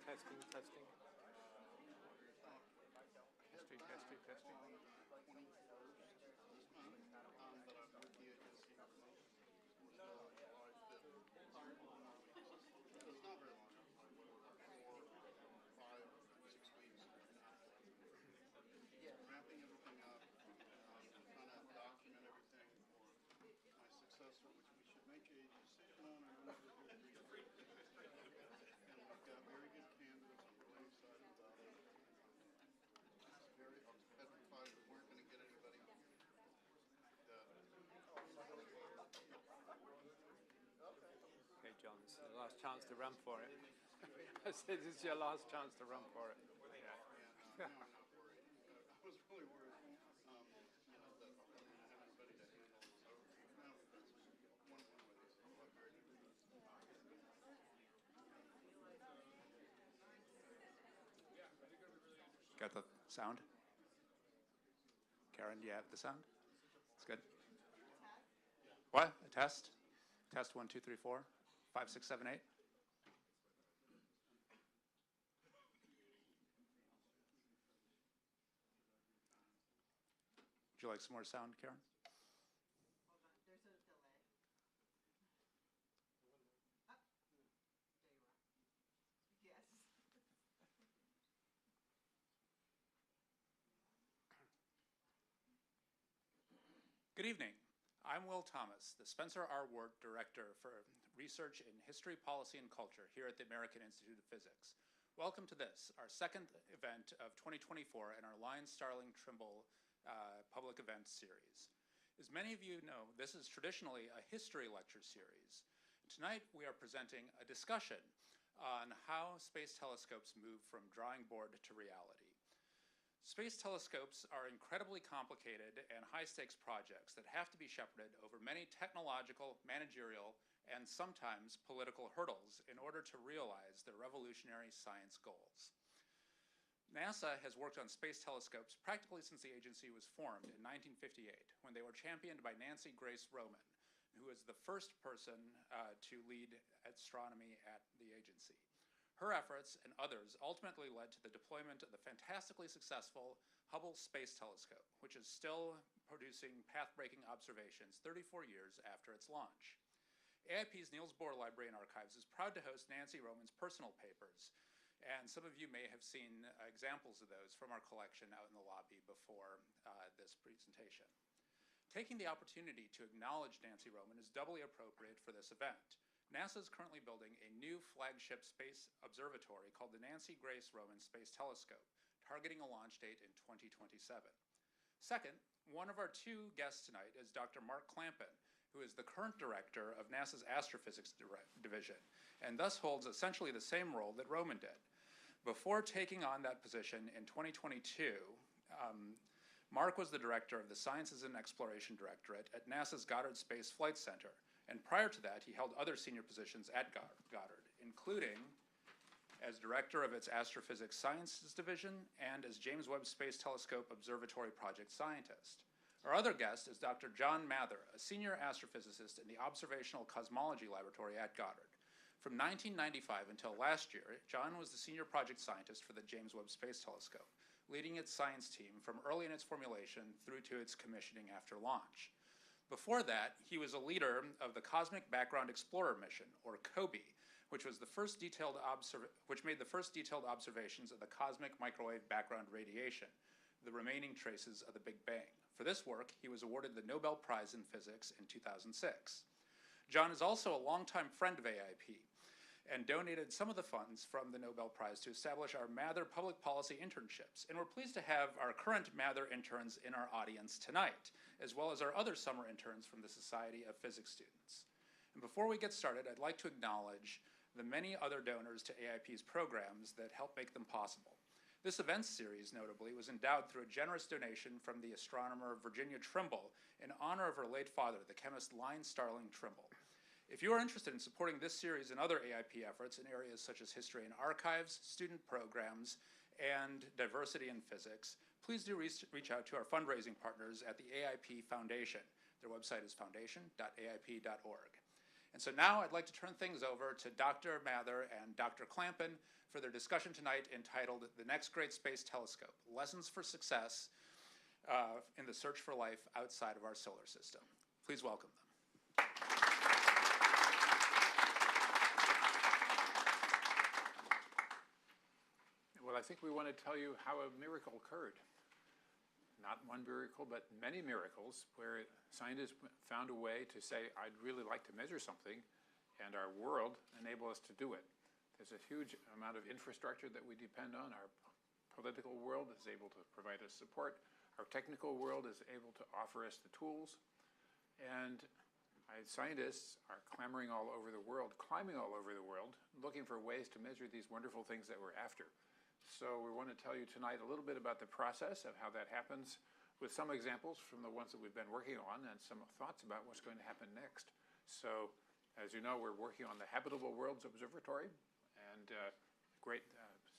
Testing, testing. Testing, testing, testing. 21st this month, but I'm with the agency. We're still on July 5th. So it's not very long. 4, 5, 6 weeks. Wrapping everything up, trying to document everything for my successor, which we should make a decision on. And we've got very good candidates. I'm really excited about it. I was petrified we weren't going to get anybody. Okay, John, this is the last chance to run for it. I said this is your last chance to run for it. Yeah, I'm not worried. I was really worried, that I didn't have anybody to handle this. So, that's one way this is very good. Got the sound? Karen, do you have the sound? It's good. What? A test? Test 1, 2, 3, 4, 5, 6, 7, 8. Would you like some more sound, Karen? Hold on, there's a delay. Oh, there you are. Yes. Good evening. I'm Will Thomas, the Spencer R. Ward Director for Research in History, Policy, and Culture here at the American Institute of Physics. Welcome to this, our second event of 2024 in our Line Starling Trimble public event series. As many of you know, this is traditionally a history lecture series. Tonight we are presenting a discussion on how space telescopes move from drawing board to reality. Space telescopes are incredibly complicated and high-stakes projects that have to be shepherded over many technological, managerial, and sometimes political hurdles in order to realize their revolutionary science goals. NASA has worked on space telescopes practically since the agency was formed in 1958, when they were championed by Nancy Grace Roman, who was the first person to lead astronomy at the agency. Her efforts and others ultimately led to the deployment of the fantastically successful Hubble Space Telescope, which is still producing path-breaking observations 34 years after its launch. AIP's Niels Bohr Library and Archives is proud to host Nancy Roman's personal papers, and some of you may have seen examples of those from our collection out in the lobby before this presentation. Taking the opportunity to acknowledge Nancy Roman is doubly appropriate for this event. NASA is currently building a new flagship space observatory called the Nancy Grace Roman Space Telescope, targeting a launch date in 2027. Second, one of our two guests tonight is Dr. Mark Clampin, who is the current director of NASA's Astrophysics Division, and thus holds essentially the same role that Roman did. Before taking on that position in 2022, Mark was the director of the Sciences and Exploration Directorate at NASA's Goddard Space Flight Center, and prior to that, he held other senior positions at Goddard, including as director of its Astrophysics Sciences Division and as James Webb Space Telescope Observatory Project Scientist. Our other guest is Dr. John Mather, a senior astrophysicist in the Observational Cosmology Laboratory at Goddard. From 1995 until last year, John was the senior project scientist for the James Webb Space Telescope, leading its science team from early in its formulation through to its commissioning after launch. Before that, he was a leader of the Cosmic Background Explorer mission, or COBE, which made the first detailed observations of the cosmic microwave background radiation, the remaining traces of the Big Bang. For this work, he was awarded the Nobel Prize in Physics in 2006. John is also a longtime friend of AIP and donated some of the funds from the Nobel Prize to establish our Mather Public Policy internships. And we're pleased to have our current Mather interns in our audience tonight, as well as our other summer interns from the Society of Physics Students. And before we get started, I'd like to acknowledge the many other donors to AIP's programs that help make them possible. This event series, notably, was endowed through a generous donation from the astronomer Virginia Trimble in honor of her late father, the chemist Line Starling Trimble. If you are interested in supporting this series and other AIP efforts in areas such as history and archives, student programs, and diversity in physics, please do reach out to our fundraising partners at the AIP Foundation. Their website is foundation.aip.org. And so now I'd like to turn things over to Dr. Mather and Dr. Clampin for their discussion tonight entitled The Next Great Space Telescope, Lessons for Success in the Search for Life Outside of Our Solar System. Please welcome them. Well, I think we want to tell you how a miracle occurred. Not one miracle, but many miracles where scientists found a way to say, I'd really like to measure something, and our world enable us to do it. There's a huge amount of infrastructure that we depend on. Our political world is able to provide us support. Our technical world is able to offer us the tools. And scientists are clamoring all over the world, climbing all over the world, looking for ways to measure these wonderful things that we're after. So we want to tell you tonight a little bit about the process of how that happens, with some examples from the ones that we've been working on and some thoughts about what's going to happen next. So, as you know, we're working on the Habitable Worlds Observatory, and a great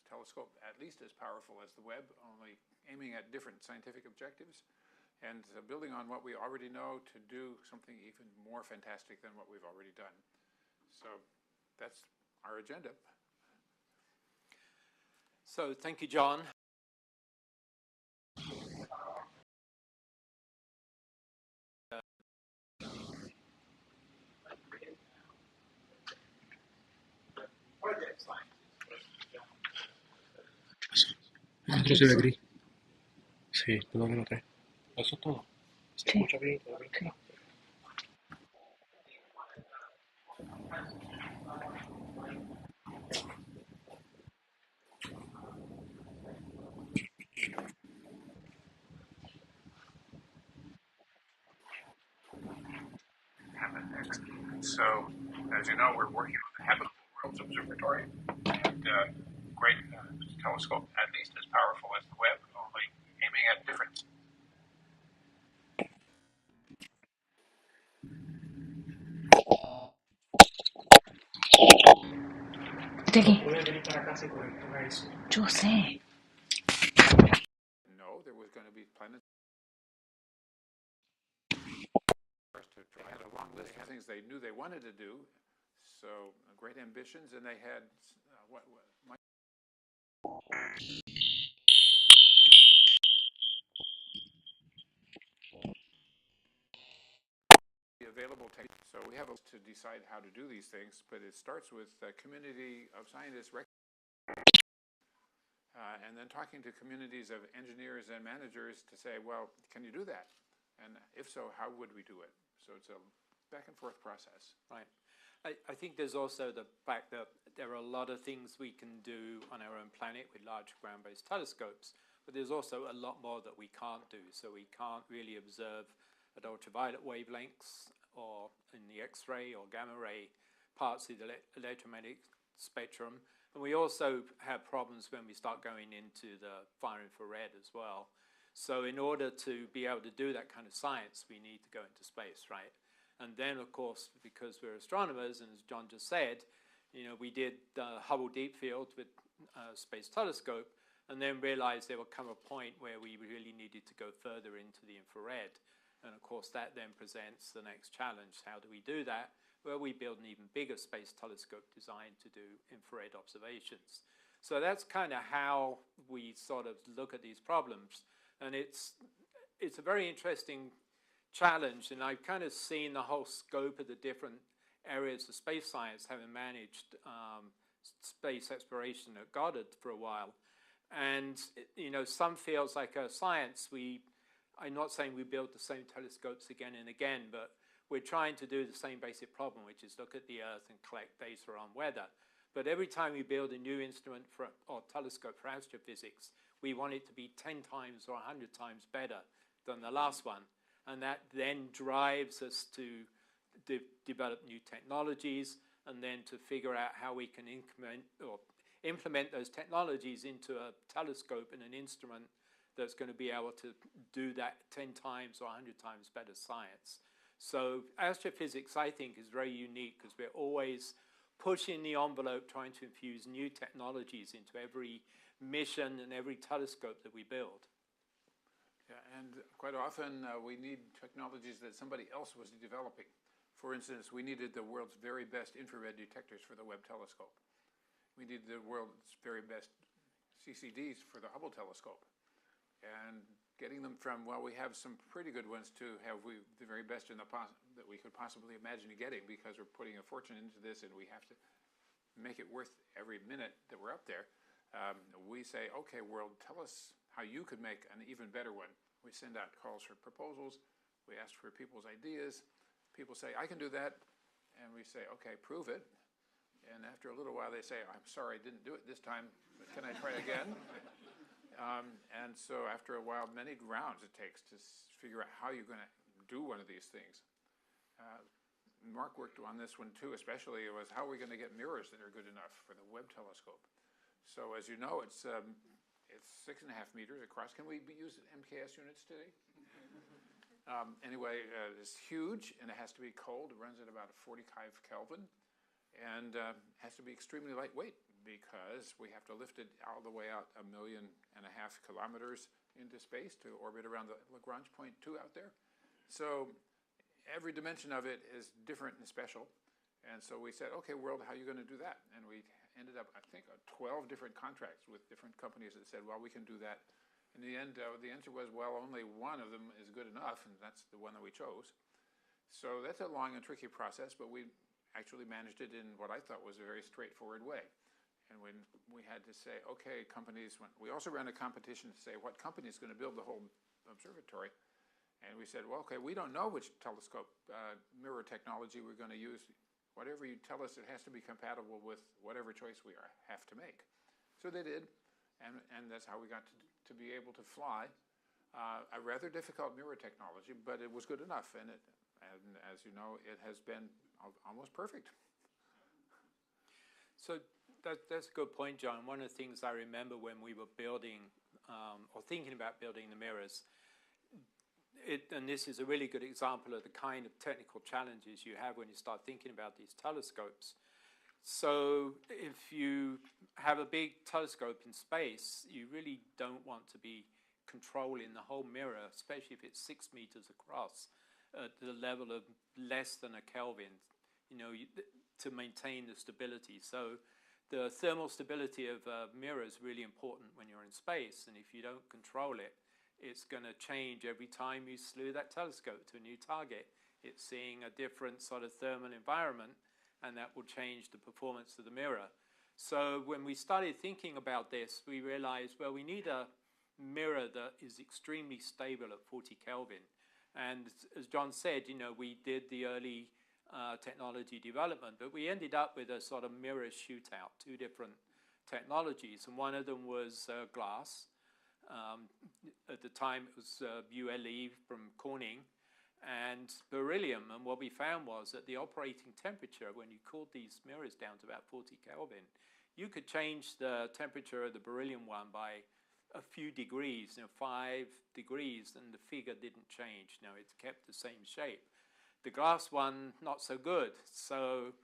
telescope at least as powerful as the Webb, only aiming at different scientific objectives, and building on what we already know to do something even more fantastic than what we've already done. So that's our agenda. So thank you, John. Otro se ve gris. Sí, todo lo noté. Eso es todo. Se escucha bien, todo bien. Sí. Happen next. So, as you know, we're working on the Habitable Worlds Observatory, and a great telescope, at least as powerful as the Webb, only aiming at different. Yo sé. No, there was going to be planets. To try out a long list of things they knew they wanted to do, so great ambitions, and they had available tech. So we have to decide how to do these things, but it starts with a community of scientists and then talking to communities of engineers and managers to say, well, can you do that? And if so, how would we do it? So it's a back and forth process. Right. I think there's also the fact that there are a lot of things we can do on our own planet with large ground-based telescopes, but there's also a lot more that we can't do. So we can't really observe at ultraviolet wavelengths or in the X-ray or gamma ray parts of the electromagnetic spectrum. And we also have problems when we start going into the far infrared as well. So in order to be able to do that kind of science, we need to go into space, right? And then, of course, because we're astronomers, and as John just said, you know, we did the Hubble Deep Field with a space telescope, and then realized there would come a point where we really needed to go further into the infrared. And of course, that then presents the next challenge. How do we do that? Well, we build an even bigger space telescope designed to do infrared observations. So that's kind of how we sort of look at these problems. And it's a very interesting challenge, and I've kind of seen the whole scope of the different areas of space science, having managed space exploration at Goddard for a while. And, you know, some fields like science, I'm not saying we build the same telescopes again and again, but we're trying to do the same basic problem, which is look at the Earth and collect data on weather. But every time we build a new instrument or telescope for astrophysics, we want it to be 10 times or 100 times better than the last one. And that then drives us to develop new technologies, and then to figure out how we can implement those technologies into a telescope and an instrument that's going to be able to do that 10 times or 100 times better science. So astrophysics, I think, is very unique because we're always pushing the envelope, trying to infuse new technologies into every mission and every telescope that we build. Yeah, and quite often we need technologies that somebody else was developing. For instance, we needed the world's very best infrared detectors for the Webb telescope. We needed the world's very best CCDs for the Hubble telescope. And getting them from, well, we have some pretty good ones to have the very best that we could possibly imagine getting, because we're putting a fortune into this and we have to make it worth every minute that we're up there. We say, okay, world, tell us how you could make an even better one. We send out calls for proposals. We ask for people's ideas. People say, I can do that. And we say, okay, prove it. And after a little while, they say, I'm sorry, I didn't do it this time, but can I try again? And so after a while, many rounds it takes to figure out how you're going to do one of these things. Mark worked on this one too, especially. It was how are we going to get mirrors that are good enough for the Webb telescope? So as you know, it's 6.5 meters across. Can we use MKS units today? Anyway, it's huge, and it has to be cold. It runs at about 45 Kelvin, and has to be extremely lightweight, because we have to lift it all the way out 1.5 million kilometers into space to orbit around the Lagrange point 2 out there. So every dimension of it is different and special. And so we said, okay, world, how are you going to do that? And we ended up, I think, 12 different contracts with different companies that said, well, we can do that. In the end, the answer was, well, only one of them is good enough, and that's the one that we chose. So that's a long and tricky process, but we actually managed it in what I thought was a very straightforward way. And when we had to say, okay, companies, we also ran a competition to say what company is going to build the whole observatory. And we said, well, okay, we don't know which telescope mirror technology we're going to use. Whatever you tell us, it has to be compatible with whatever choice we have to make. So they did, and that's how we got to be able to fly a rather difficult mirror technology, but it was good enough. And as you know, it has been almost perfect. So that's a good point, John. One of the things I remember when we were building or thinking about building the mirrors, and this is a really good example of the kind of technical challenges you have when you start thinking about these telescopes. So if you have a big telescope in space, you really don't want to be controlling the whole mirror, especially if it's 6 meters across at the level of less than a Kelvin, to maintain the stability. So the thermal stability of a mirror is really important when you're in space, and if you don't control it, it's going to change every time you slew that telescope to a new target. It's seeing a different sort of thermal environment, and that will change the performance of the mirror. So when we started thinking about this, we realized, well, we need a mirror that is extremely stable at 40 Kelvin. And as John said, we did the early technology development, but we ended up with a sort of mirror shootout, 2 different technologies. And one of them was glass. At the time, it was ULE from Corning, and beryllium. And what we found was that the operating temperature, when you cooled these mirrors down to about 40 Kelvin, you could change the temperature of the beryllium one by a few degrees, 5 degrees, and the figure didn't change. It kept the same shape. The glass one, not so good. So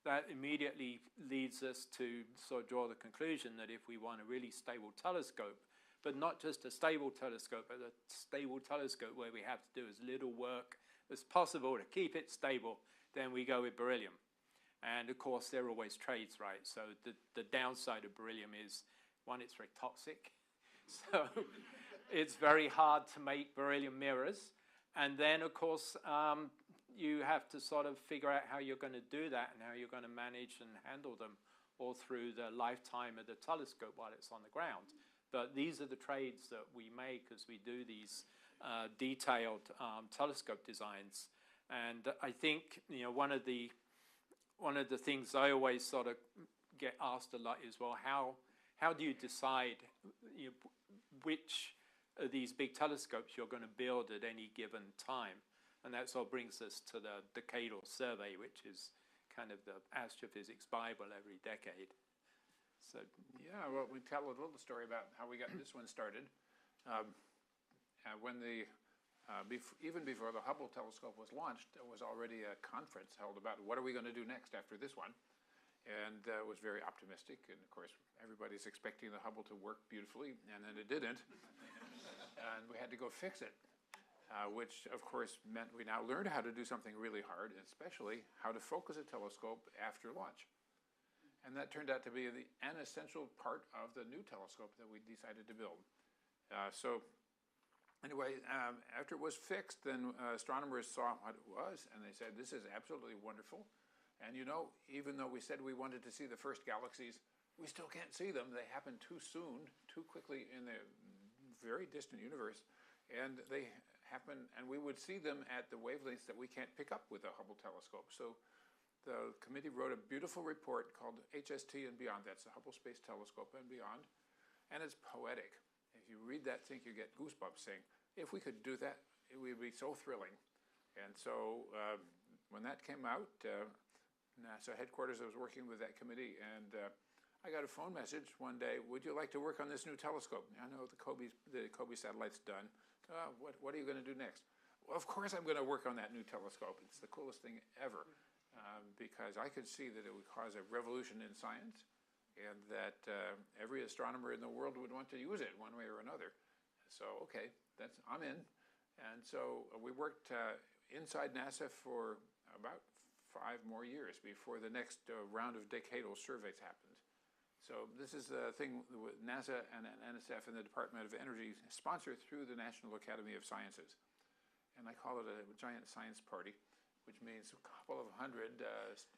that immediately leads us to sort of draw the conclusion that if we want a really stable telescope, but not just a stable telescope, but a stable telescope where we have to do as little work as possible to keep it stable, then we go with beryllium. And of course, there are always trades, right? So the downside of beryllium is, one, it's very toxic. So it's very hard to make beryllium mirrors. And then, of course, you have to sort of figure out how you're going to do that and how you're going to manage and handle them all through the lifetime of the telescope while it's on the ground. But these are the trades that we make as we do these detailed telescope designs. And I think one of the things I always sort of get asked a lot is, well, how do you decide which of these big telescopes you're going to build at any given time? And that sort of brings us to the decadal survey, which is kind of the astrophysics Bible every decade. So yeah, well, we tell a little story about how we got this one started. When even before the Hubble telescope was launched, there was already a conference held about what are we going to do next after this one, and it was very optimistic. And of course, everybody's expecting the Hubble to work beautifully, and then it didn't, and we had to go fix it. which of course meant we now learned how to do something really hard, especially how to focus a telescope after launch. And that turned out to be an essential part of the new telescope that we decided to build. So anyway, after it was fixed, then astronomers saw what it was, and they said, this is absolutely wonderful. And you know, even though we said we wanted to see the first galaxies, we still can't see them. They happen too soon, too quickly in the very distant universe. And they happen, and we would see them at the wavelengths that we can't pick up with a Hubble telescope. So the committee wrote a beautiful report called HST and Beyond. That's the Hubble Space Telescope and Beyond. And it's poetic. If you read that thing, you get goosebumps saying, if we could do that, it would be so thrilling. And so when that came out, NASA headquarters, I was working with that committee, and I got a phone message one day, would you like to work on this new telescope? I know the COBE satellite's done. What are you going to do next? Well, of course I'm going to work on that new telescope. It's the coolest thing ever. Because I could see that it would cause a revolution in science, and that every astronomer in the world would want to use it one way or another. So, okay, I'm in. And so we worked inside NASA for about 5 more years before the next round of decadal surveys happened. So this is the thing with NASA and NSF and the Department of Energy sponsored through the National Academy of Sciences. And I call it a giant science party, which means a couple of hundred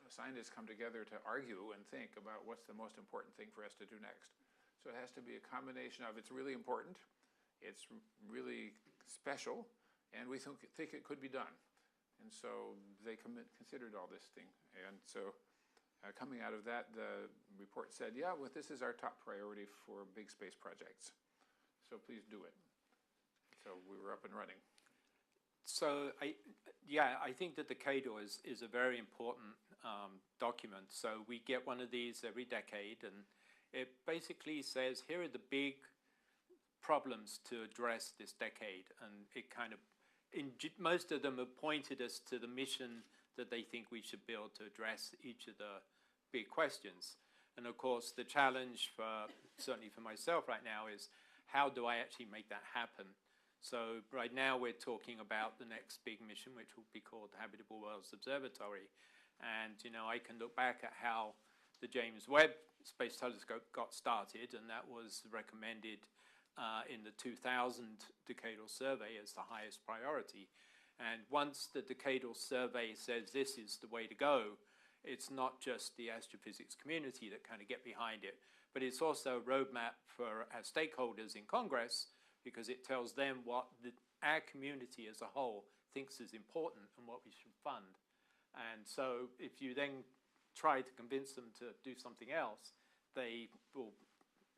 scientists come together to argue and think about what's the most important thing for us to do next. So it has to be a combination of it's really important, it's really special, and we think it could be done. And so they considered all this thing. And so coming out of that, the report said, yeah, well, this is our top priority for big space projects. So please do it. So we were up and running. So I think that the CADOR is a very important document. So we get one of these every decade, and it basically says, here are the big problems to address this decade. And it kind of, most of them have pointed us to the mission that they think we should build to address each of the big questions. And of course, the challenge certainly for myself right now is, how do I actually make that happen? So right now we're talking about the next big mission, which will be called the Habitable Worlds Observatory. And, you know, I can look back at how the James Webb Space Telescope got started, and that was recommended in the 2000 decadal survey as the highest priority. And once the decadal survey says this is the way to go, it's not just the astrophysics community that kind of get behind it, but it's also a roadmap for our stakeholders in Congress, because it tells them what our community as a whole thinks is important and what we should fund. And so if you then try to convince them to do something else, they will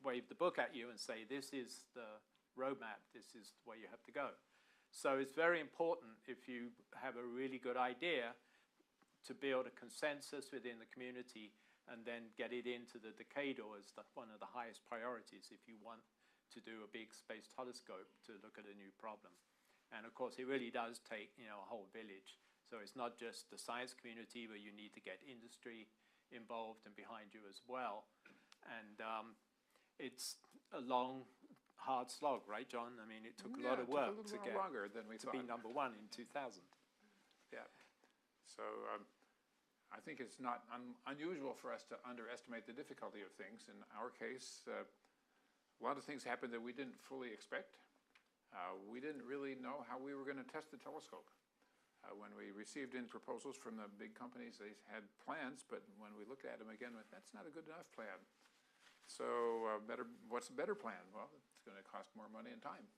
wave the book at you and say, this is the roadmap, this is the way you have to go. So it's very important, if you have a really good idea, to build a consensus within the community and then get it into the decadal as one of the highest priorities if you want to do a big space telescope to look at a new problem. And of course, it really does take, you know, a whole village. So it's not just the science community, where you need to get industry involved and behind you as well. And it's a long, hard slog, right, John? I mean, it took a lot of work to get longer than we thought. Be #1 in 2000. Yeah. So I think it's not unusual for us to underestimate the difficulty of things. In our case, a lot of things happened that we didn't fully expect. We didn't really know how we were going to test the telescope. When we received in proposals from the big companies, they had plans, but when we looked at them again, that's not a good enough plan. So what's a better plan? Well, it's going to cost more money and time.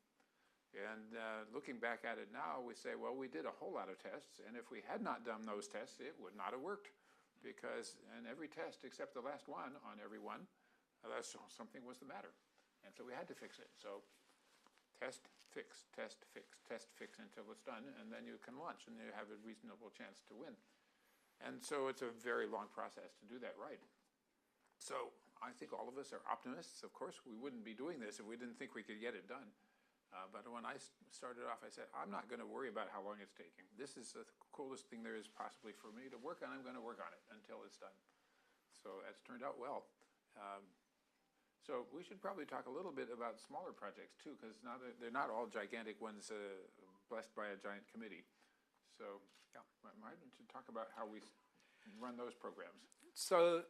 And looking back at it now, we say, well, we did a whole lot of tests, and if we had not done those tests, it would not have worked, because in every test except the last one, on every one, something was the matter. And so we had to fix it. So test, fix, test, fix, test, fix until it's done, and then you can launch, and you have a reasonable chance to win. And so it's a very long process to do that right. So I think all of us are optimists. Of course, we wouldn't be doing this if we didn't think we could get it done. But when I started off, I said, I'm not going to worry about how long it's taking. This is the coolest thing there is possibly for me to work on. I'm going to work on it until it's done. So it's turned out well. So we should probably talk a little bit about smaller projects too, because now they're not all gigantic ones blessed by a giant committee. So, yeah, why don't you talk about how we run those programs? So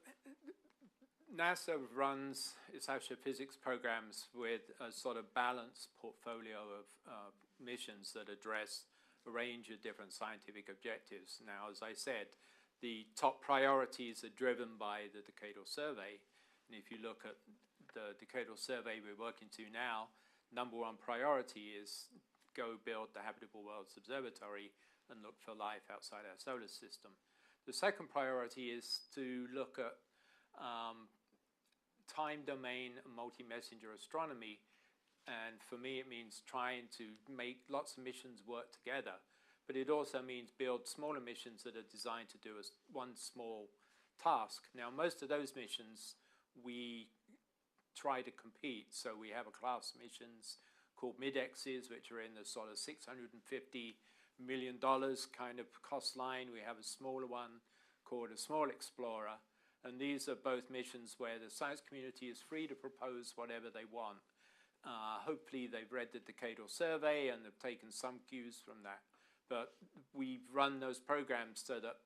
NASA runs its astrophysics programs with a sort of balanced portfolio of missions that address a range of different scientific objectives. Now, as I said, the top priorities are driven by the Decadal Survey. And if you look at the Decadal Survey we're working to now, number one priority is go build the Habitable Worlds Observatory and look for life outside our solar system. The second priority is to look at time domain and multi-messenger astronomy. And for me, it means trying to make lots of missions work together. But it also means build smaller missions that are designed to do one small task. Now, most of those missions, we try to compete. So we have a class of missions called mid-X's, which are in the sort of $650 million kind of cost line. We have a smaller one called a Small Explorer. And these are both missions where the science community is free to propose whatever they want. Hopefully they've read the Decadal Survey and they've taken some cues from that. But we've run those programs so that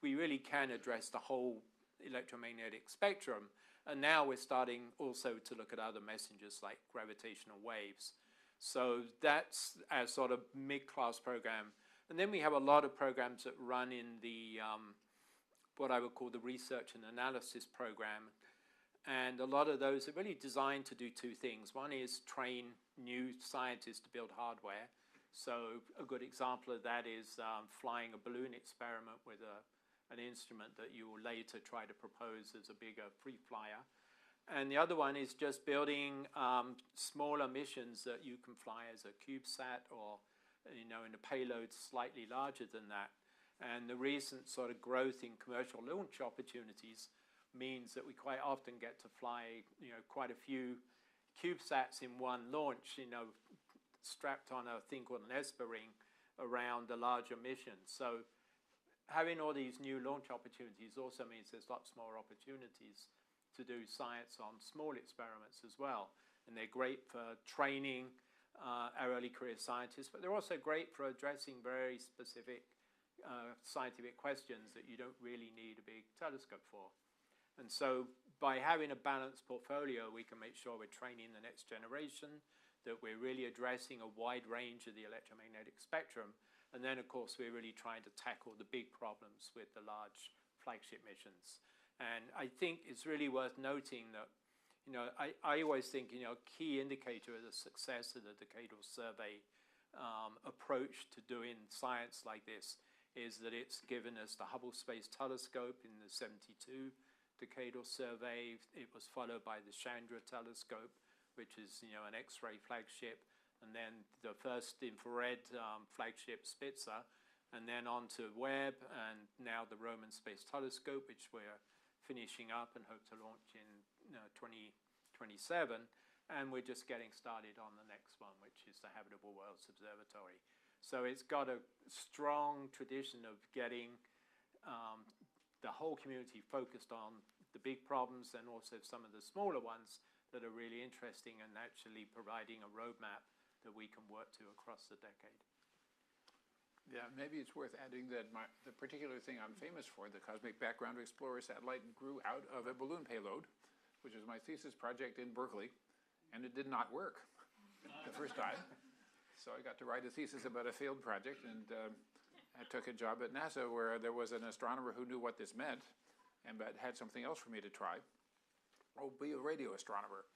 we really can address the whole electromagnetic spectrum. And now we're starting also to look at other messengers like gravitational waves. So that's our sort of mid-class program. And then we have a lot of programs that run in the what I would call the research and analysis program. And a lot of those are really designed to do two things. One is train new scientists to build hardware. So a good example of that is flying a balloon experiment with an instrument that you will later try to propose as a bigger free flyer. And the other one is just building smaller missions that you can fly as a CubeSat or, in a payload slightly larger than that. And the recent sort of growth in commercial launch opportunities means that we quite often get to fly, quite a few CubeSats in one launch, strapped on a thing called an ESPA ring around a larger mission. So having all these new launch opportunities also means there's lots more opportunities to do science on small experiments as well. And they're great for training our early career scientists, but they're also great for addressing very specific scientific questions that you don't really need a big telescope for. And so by having a balanced portfolio, we can make sure we're training the next generation, that we're really addressing a wide range of the electromagnetic spectrum. And then, of course, we're really trying to tackle the big problems with the large flagship missions. And I think it's really worth noting that, I always think, a key indicator of the success of the Decadal Survey approach to doing science like this is that it's given us the Hubble Space Telescope in the 72 Decadal Survey. It was followed by the Chandra Telescope, which is, an X-ray flagship, and then the first infrared flagship Spitzer, and then on to Webb, and now the Roman Space Telescope, which we're finishing up and hope to launch in 2027. And we're just getting started on the next one, which is the Habitable Worlds Observatory. So it's got a strong tradition of getting the whole community focused on the big problems and also some of the smaller ones that are really interesting and actually providing a roadmap that we can work to across the decade. Yeah, maybe it's worth adding that the particular thing I'm famous for, the Cosmic Background Explorer satellite, grew out of a balloon payload, which was my thesis project in Berkeley, and it did not work the first time. So I got to write a thesis about a failed project, and I took a job at NASA where there was an astronomer who knew what this meant and had something else for me to try. Oh, be a radio astronomer.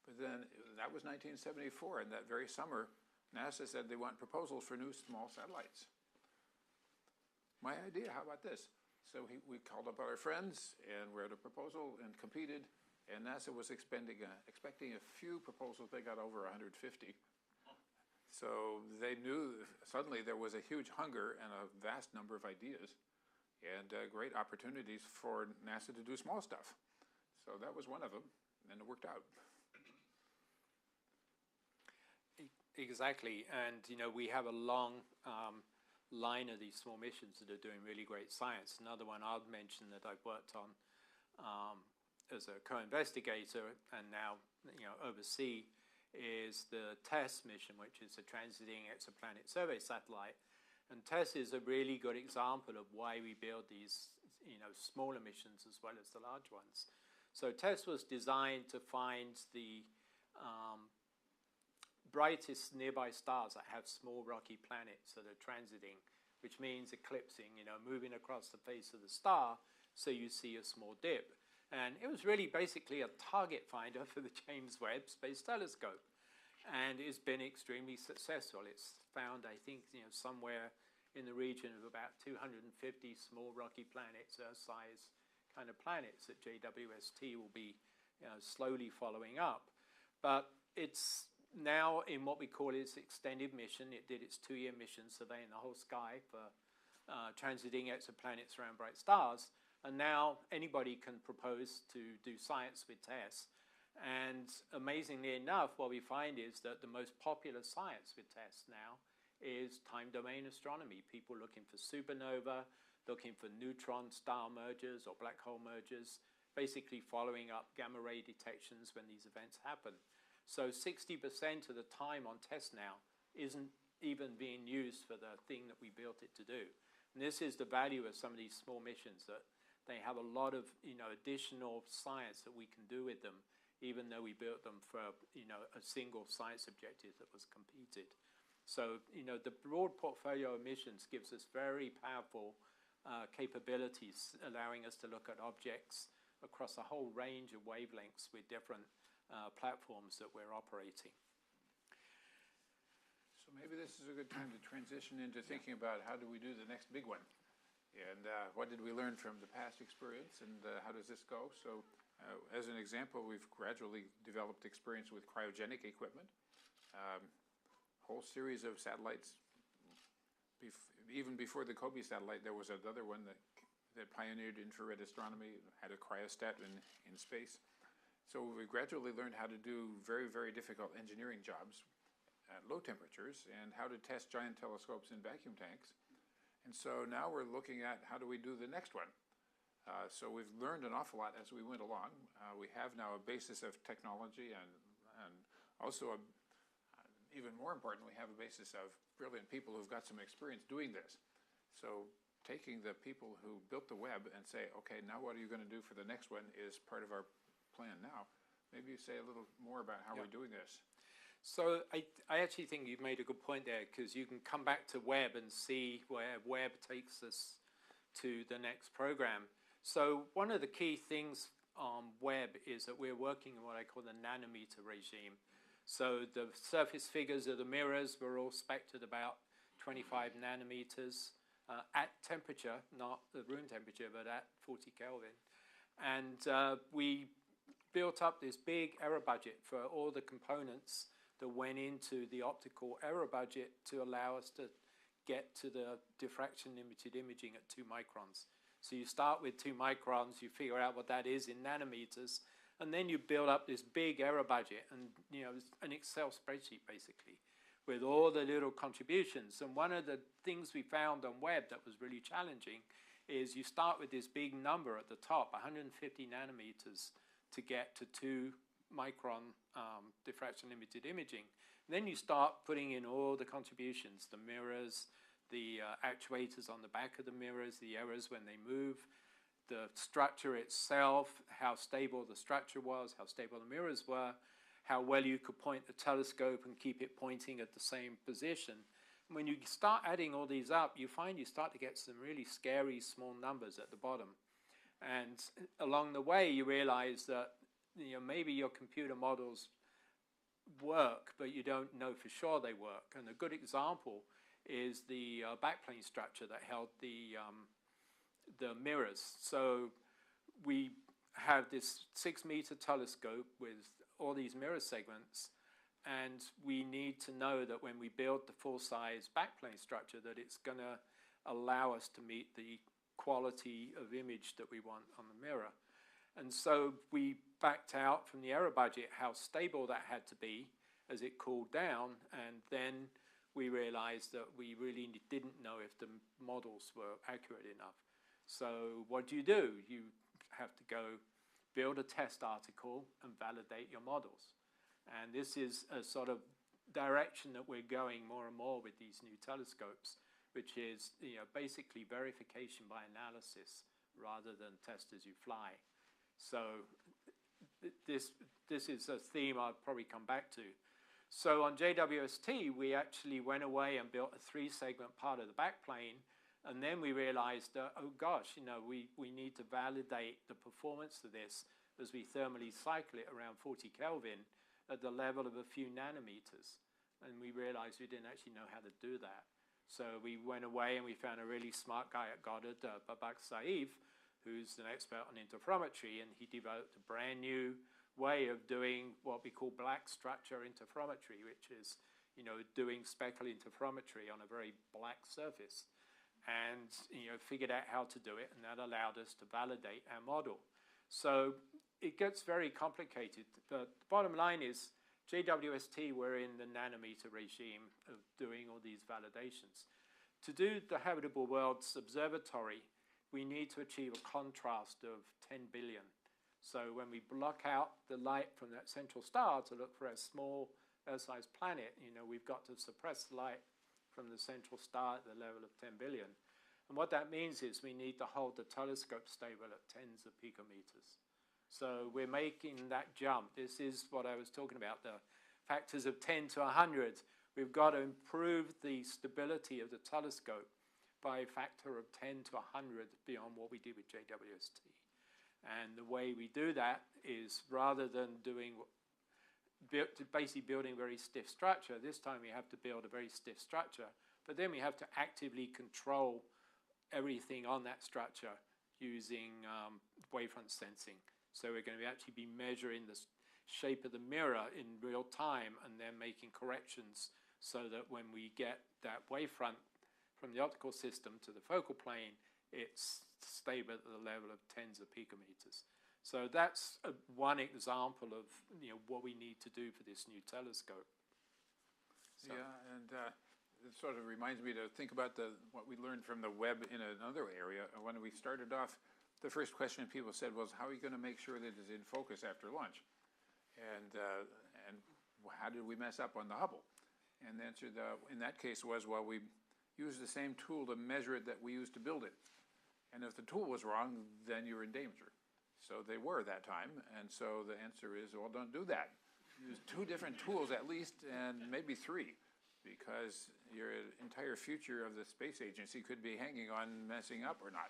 But then that was 1974, and that very summer, NASA said they want proposals for new small satellites. My idea, how about this? So we called up our friends and wrote a proposal and competed, and NASA was expecting a few proposals. They got over 150. So they knew suddenly there was a huge hunger and a vast number of ideas and great opportunities for NASA to do small stuff. So that was one of them, and it worked out. Exactly, and we have a long line of these small missions that are doing really great science. Another one I'll mention that I've worked on as a co-investigator and now oversee is the TESS mission, which is the Transiting Exoplanet Survey Satellite. And TESS is a really good example of why we build these, smaller missions as well as the large ones. So TESS was designed to find the brightest nearby stars that have small rocky planets that are transiting, which means eclipsing, moving across the face of the star, so you see a small dip. And it was really basically a target finder for the James Webb Space Telescope. And it's been extremely successful. It's found, I think, somewhere in the region of about 250 small rocky planets, Earth-sized kind of planets that JWST will be slowly following up. But it's now in what we call its extended mission. It did its 2-year mission surveying the whole sky for transiting exoplanets around bright stars. And now anybody can propose to do science with TESS. And amazingly enough, what we find is that the most popular science with TESS now is time domain astronomy. People looking for supernova, looking for neutron star mergers or black hole mergers, basically following up gamma ray detections when these events happen. So 60% of the time on TESS now isn't even being used for the thing that we built it to do. And this is the value of some of these small missions, that they have a lot of additional science that we can do with them, even though we built them for a single science objective that was competed. So the broad portfolio of missions gives us very powerful capabilities, allowing us to look at objects across a whole range of wavelengths with different platforms that we're operating. So maybe this is a good time to transition into thinking about how do we do the next big one. And what did we learn from the past experience, and how does this go? So as an example, we've gradually developed experience with cryogenic equipment. Whole series of satellites. Even before the COBE satellite, there was another one that pioneered infrared astronomy, had a cryostat in space. So we gradually learned how to do very, very difficult engineering jobs at low temperatures, and how to test giant telescopes in vacuum tanks. And so now we're looking at how do we do the next one. So we've learned an awful lot as we went along. We have now a basis of technology, and also, even more important, we have a basis of brilliant people who've got some experience doing this. So taking the people who built the web and say, okay, now what are you going to do for the next one is part of our plan now. Maybe you say a little more about how we're doing this. So I actually think you've made a good point there, because you can come back to Webb and see where Webb takes us to the next program. So one of the key things on Webb is that we're working in what I call the nanometer regime. So the surface figures of the mirrors were all spec'd at about 25 nanometers at temperature, not the room temperature, but at 40 Kelvin. And we built up this big error budget for all the components that went into the optical error budget to allow us to get to the diffraction limited imaging at 2 microns. So you start with 2 microns, you figure out what that is in nanometers, and then you build up this big error budget, and it's an Excel spreadsheet basically with all the little contributions. And one of the things we found on Webb that was really challenging is you start with this big number at the top, 150 nanometers, to get to 2 micron diffraction limited imaging. And then you start putting in all the contributions, the mirrors, the actuators on the back of the mirrors, the errors when they move, the structure itself, how stable the structure was, how stable the mirrors were, how well you could point the telescope and keep it pointing at the same position. And when you start adding all these up, you find you start to get some really scary small numbers at the bottom. And along the way, you realize that maybe your computer models work, but you don't know for sure they work. And a good example is the backplane structure that held the mirrors. So we have this 6-meter telescope with all these mirror segments, and we need to know that when we build the full-size backplane structure that it's going to allow us to meet the quality of image that we want on the mirror. And so we backed out from the error budget how stable that had to be as it cooled down, and then we realized that we really didn't know if the models were accurate enough. So what do? You have to go build a test article and validate your models. And this is a sort of direction that we're going more and more with these new telescopes, which is basically verification by analysis rather than test as you fly. So this is a theme I'll probably come back to. So on JWST, we actually went away and built a 3-segment part of the backplane, and then we realized that, oh gosh, we need to validate the performance of this as we thermally cycle it around 40 Kelvin at the level of a few nanometers. And we realized we didn't actually know how to do that. So we went away and we found a really smart guy at Goddard, Babak Saif, who's an expert on interferometry, and he developed a brand new way of doing what we call black structure interferometry, which is, doing speckle interferometry on a very black surface. And, figured out how to do it, and that allowed us to validate our model. So it gets very complicated. The bottom line is, JWST, we're in the nanometer regime of doing all these validations. To do the Habitable Worlds Observatory, we need to achieve a contrast of 10 billion. So when we block out the light from that central star to look for a small Earth-sized planet, we've got to suppress light from the central star at the level of 10 billion. And what that means is we need to hold the telescope stable at tens of picometers. So we're making that jump. This is what I was talking about, the factors of 10 to 100. We've got to improve the stability of the telescope by a factor of 10 to 100 beyond what we did with JWST. And the way we do that is, rather than basically building a very stiff structure, this time we have to build a very stiff structure, but then we have to actively control everything on that structure using wavefront sensing. So we're going to actually be measuring the shape of the mirror in real time and then making corrections so that when we get that wavefront from the optical system to the focal plane, it's stable at the level of tens of picometers. So that's one example of what we need to do for this new telescope. So. Yeah, and it sort of reminds me to think about what we learned from the web in another area. When we started off, the first question people said was, how are you going to make sure that it's in focus after lunch? And how did we mess up on the Hubble? And the answer in that case was, well, we used the same tool to measure it that we used to build it. And if the tool was wrong, then you're in danger. So they were that time, and so the answer is, well, don't do that. Use 2 different tools at least, and maybe 3, because your entire future of the space agency could be hanging on messing up or not.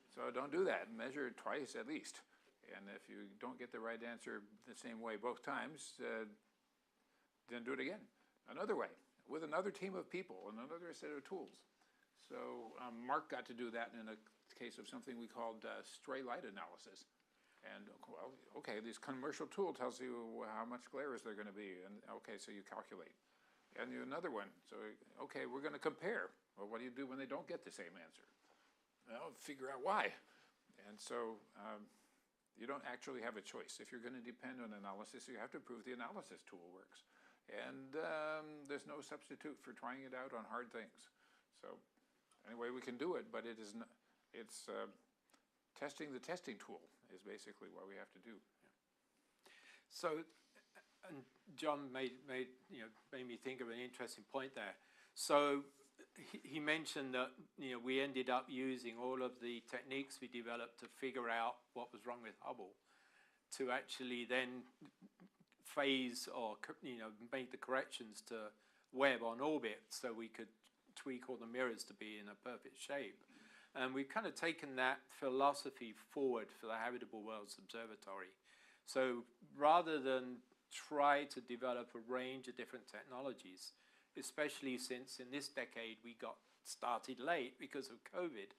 So don't do that. Measure it twice at least. And if you don't get the right answer the same way both times, then do it again. Another way, with another team of people and another set of tools. So Mark got to do that in a case of something we called stray light analysis. And, well, okay, this commercial tool tells you how much glare is there going to be. And, okay, so you calculate. And another one. So, okay, we're going to compare. Well, what do you do when they don't get the same answer? Well, figure out why. And so you don't actually have a choice. If you're going to depend on analysis, you have to prove the analysis tool works. And there's no substitute for trying it out on hard things. So anyway, we can do it, but it is not, it's testing the testing tool is basically what we have to do. Yeah. So, and John made me think of an interesting point there. So he mentioned that we ended up using all of the techniques we developed to figure out what was wrong with Hubble, to actually then phase or make the corrections to Webb on orbit, so we could tweak all the mirrors to be in a perfect shape. And we've kind of taken that philosophy forward for the Habitable Worlds Observatory. So rather than try to develop a range of different technologies, especially since in this decade we got started late because of COVID,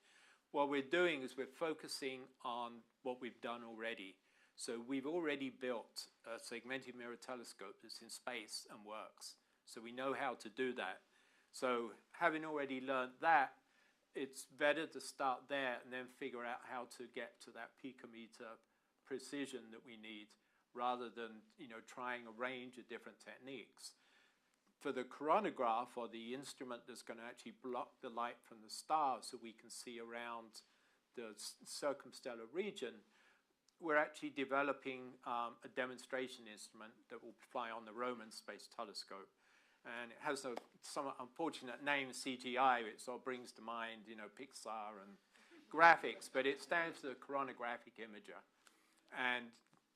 what we're doing is we're focusing on what we've done already. So we've already built a segmented mirror telescope that's in space and works. So we know how to do that. So having already learned that, it's better to start there and then figure out how to get to that picometer precision that we need, rather than trying a range of different techniques. For the coronagraph, or the instrument that's going to actually block the light from the star so we can see around the circumstellar region, we're actually developing a demonstration instrument that will fly on the Roman Space Telescope. And it has a somewhat unfortunate name, CGI, which sort of brings to mind, Pixar and graphics, but it stands for the Coronagraphic Imager. And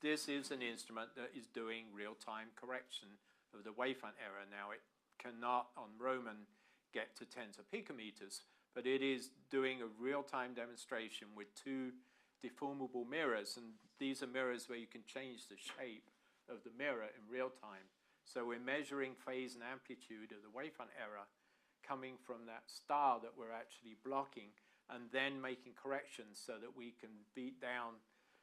this is an instrument that is doing real-time correction of the wavefront error. Now, it cannot, on Roman, get to tens of picometers, but it is doing a real-time demonstration with two deformable mirrors, and these are mirrors where you can change the shape of the mirror in real time. So we're measuring phase and amplitude of the wavefront error coming from that star that we're actually blocking, and then making corrections so that we can beat down.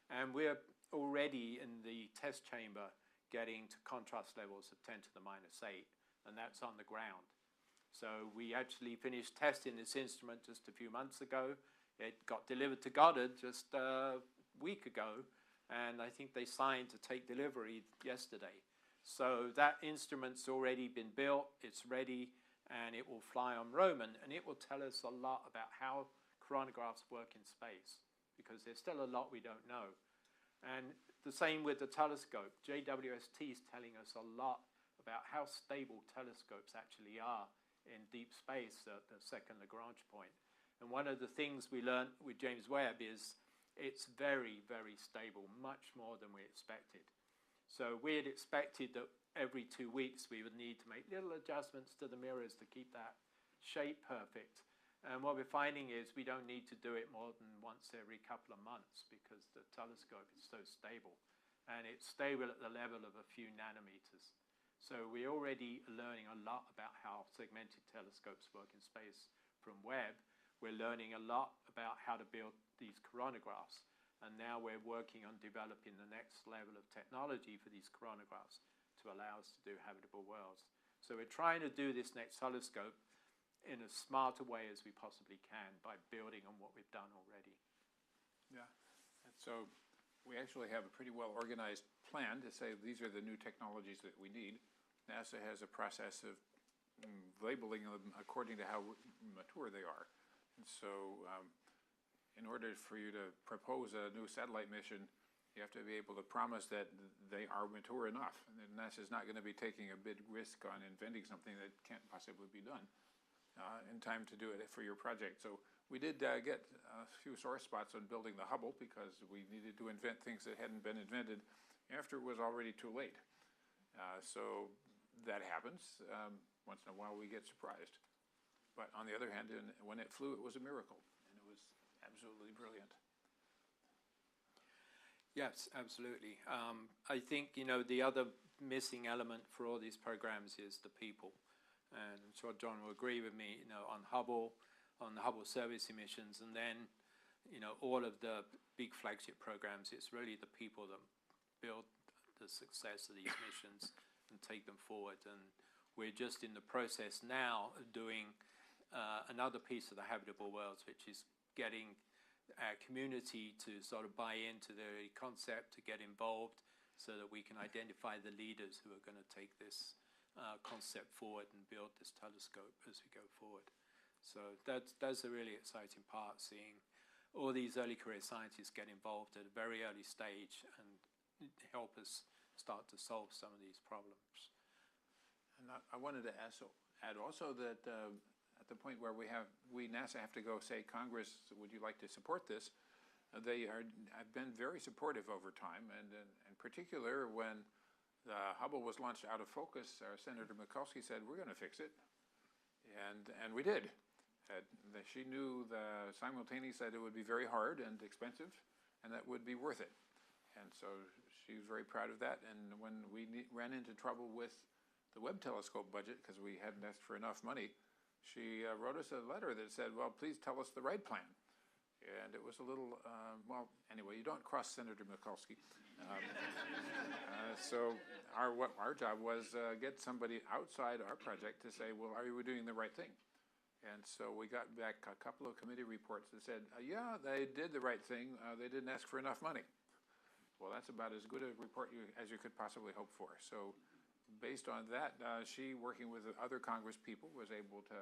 And we're already in the test chamber getting to contrast levels of 10 to the -8, and that's on the ground. So we actually finished testing this instrument just a few months ago. It got delivered to Goddard just a week ago, and I think they signed to take delivery yesterday. So that instrument's already been built, it's ready, and it will fly on Roman, and it will tell us a lot about how coronagraphs work in space, because there's still a lot we don't know. And the same with the telescope. JWST is telling us a lot about how stable telescopes actually are in deep space at the second Lagrange point. And one of the things we learned with James Webb is it's very, very stable, much more than we expected. So we had expected that every 2 weeks we would need to make little adjustments to the mirrors to keep that shape perfect. And what we're finding is we don't need to do it more than once every couple of months because the telescope is so stable. And it's stable at the level of a few nanometers. So we're already learning a lot about how segmented telescopes work in space from Webb. We're learning a lot about how to build these coronagraphs. And now we're working on developing the next level of technology for these coronagraphs to allow us to do habitable worlds. So we're trying to do this next telescope in as smart a way as we possibly can by building on what we've done already. Yeah. And so we actually have a pretty well organized plan to say these are the new technologies that we need. NASA has a process of labeling them according to how mature they are. And so in order for you to propose a new satellite mission, you have to be able to promise that they are mature enough. And that NASA is not going to be taking a big risk on inventing something that can't possibly be done in time to do it for your project. So we did get a few sore spots on building the Hubble because we needed to invent things that hadn't been invented after it was already too late. So that happens. Once in a while we get surprised. But on the other hand, when it flew, it was a miracle, and it was absolutely brilliant. Yes, absolutely. I think, the other missing element for all these programs is the people. And I'm sure John will agree with me, on Hubble, on the Hubble service emissions, and then, all of the big flagship programs, it's really the people that build the success of these missions and take them forward. And we're just in the process now of doing another piece of the habitable worlds, which is getting our community to sort of buy into the concept, to get involved, so that we can identify the leaders who are going to take this concept forward and build this telescope as we go forward. So that's a really exciting part, seeing all these early career scientists get involved at a very early stage and help us start to solve some of these problems. And I wanted to add also that at the point where NASA have to go say, Congress, would you like to support this? They have been very supportive over time, and in particular when the Hubble was launched out of focus, Senator Mikulski said, we're going to fix it. And we did. She knew simultaneously that it would be very hard and expensive, and that would be worth it. And so she was very proud of that. And when we ran into trouble with the Webb telescope budget, because we hadn't asked for enough money, she wrote us a letter that said, well, please tell us the right plan. And it was a little, well, anyway, you don't cross Senator Mikulski. So our job was get somebody outside our project to say, well, are you doing the right thing? And so we got back a couple of committee reports that said, yeah, they did the right thing. They didn't ask for enough money. Well, that's about as good a report as you could possibly hope for. So based on that, she, working with other Congress people, was able to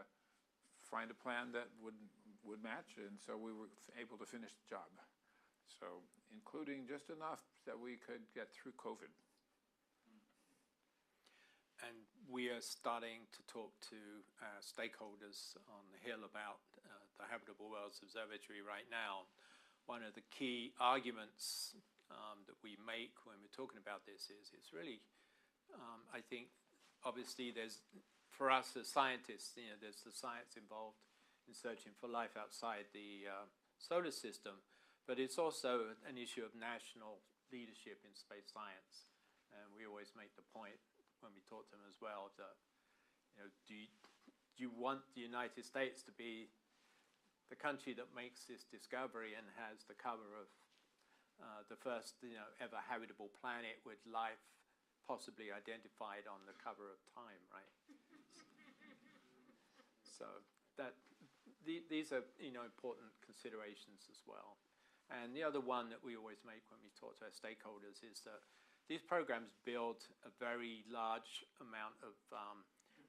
find a plan that would match, and so we were able to finish the job. So including just enough that we could get through COVID. And we are starting to talk to stakeholders on the Hill about the Habitable Worlds Observatory right now. One of the key arguments that we make when we're talking about this is it's really, I think, obviously there's, for us as scientists, there's the science involved in searching for life outside the solar system, but it's also an issue of national leadership in space science. And we always make the point when we talk to them as well that, do you want the United States to be the country that makes this discovery and has the cover of the first, ever habitable planet with life possibly identified on the cover of Time, right? So these are, important considerations as well. And the other one that we always make when we talk to our stakeholders is that these programs build a very large amount of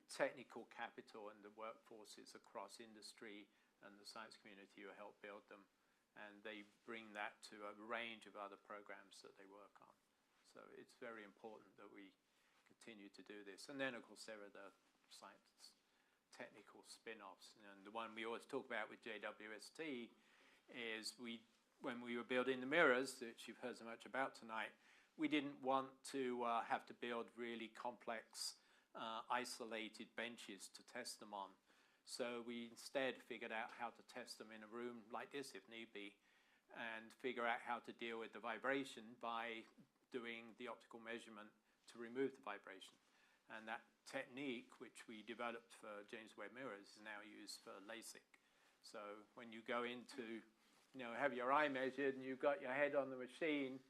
technical capital in the workforces across industry and the science community who help build them. And they bring that to a range of other programs that they work on. So it's very important that we continue to do this. And then, of course, there are the science technical spin-offs. And the one we always talk about with JWST is when we were building the mirrors, which you've heard so much about tonight, we didn't want to have to build really complex, isolated benches to test them on. So we instead figured out how to test them in a room like this, if need be, and figure out how to deal with the vibration by doing the optical measurement to remove the vibration. And that technique, which we developed for James Webb mirrors, is now used for LASIK. So when you go into, have your eye measured and you've got your head on the machine,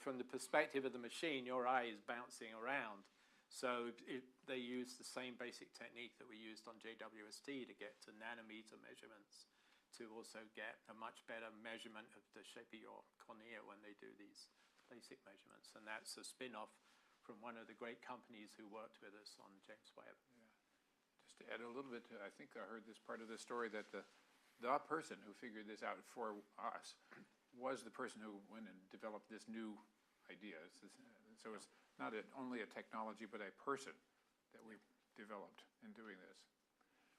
from the perspective of the machine, your eye is bouncing around. So they use the same basic technique that we used on JWST to get to nanometer measurements, to also get a much better measurement of the shape of your cornea when they do these basic measurements. And that's a spin-off from one of the great companies who worked with us on James Webb. Yeah. Just to add a little bit, I think I heard this part of the story that the person who figured this out for us was the person who went and developed this new idea. So it's not only a technology, but a person that we developed in doing this.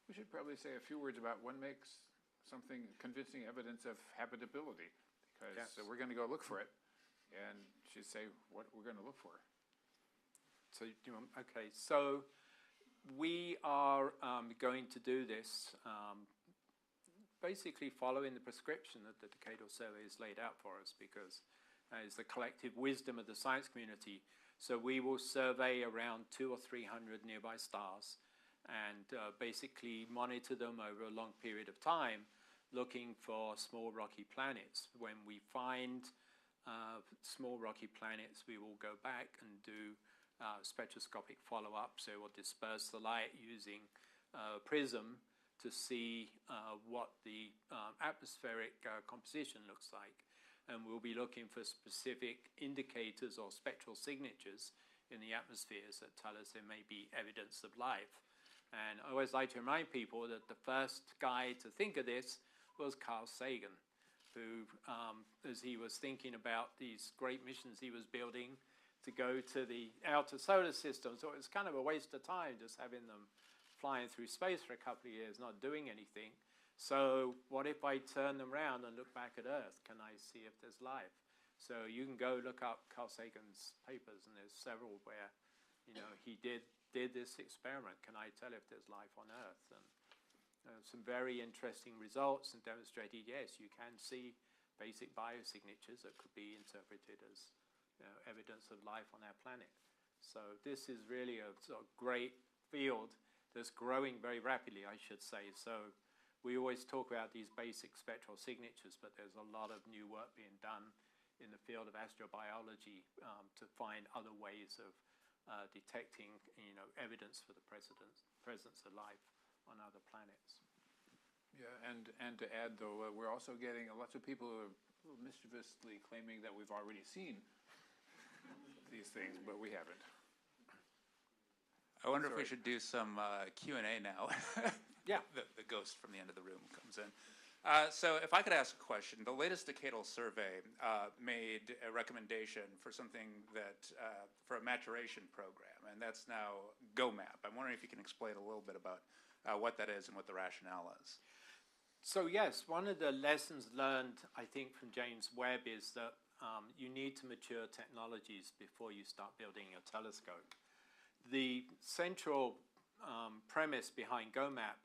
We should probably say a few words about what makes something convincing evidence of habitability, because Yes. We're going to go look for it, and should say what we're going to look for. So, okay, so we are going to do this basically following the prescription that the Decadal Survey has laid out for us, because it's the collective wisdom of the science community. So we will survey around 200 or 300 nearby stars and basically monitor them over a long period of time, looking for small rocky planets. When we find small rocky planets, we will go back and do spectroscopic follow-up. So we'll disperse the light using a prism to see what the atmospheric composition looks like. And we'll be looking for specific indicators or spectral signatures in the atmospheres that tell us there may be evidence of life. And I always like to remind people that the first guy to think of this was Carl Sagan, who, as he was thinking about these great missions he was building to go to the outer solar system, so it was kind of a waste of time just having them flying through space for a couple of years, not doing anything. So what if I turn them around and look back at Earth? Can I see if there's life? So you can go look up Carl Sagan's papers, and there's several where, he did this experiment. Can I tell if there's life on Earth? And some very interesting results, and demonstrated, yes, you can see basic biosignatures that could be interpreted as evidence of life on our planet. So this is really a sort of great field that's growing very rapidly, I should say. So we always talk about these basic spectral signatures, but there's a lot of new work being done in the field of astrobiology to find other ways of detecting, evidence for the presence of life on other planets. Yeah, and to add, though, we're also getting lots of people who are mischievously claiming that we've already seen these things, but we haven't. I wonder if we should do some Q&A now. Yeah. The ghost from the end of the room comes in. So if I could ask a question, the latest decadal survey made a recommendation for something that, for a maturation program, and that's now GOMAP. I'm wondering if you can explain a little bit about what that is and what the rationale is. So yes, one of the lessons learned, I think, from James Webb is that you need to mature technologies before you start building your telescope. The central premise behind GOMAP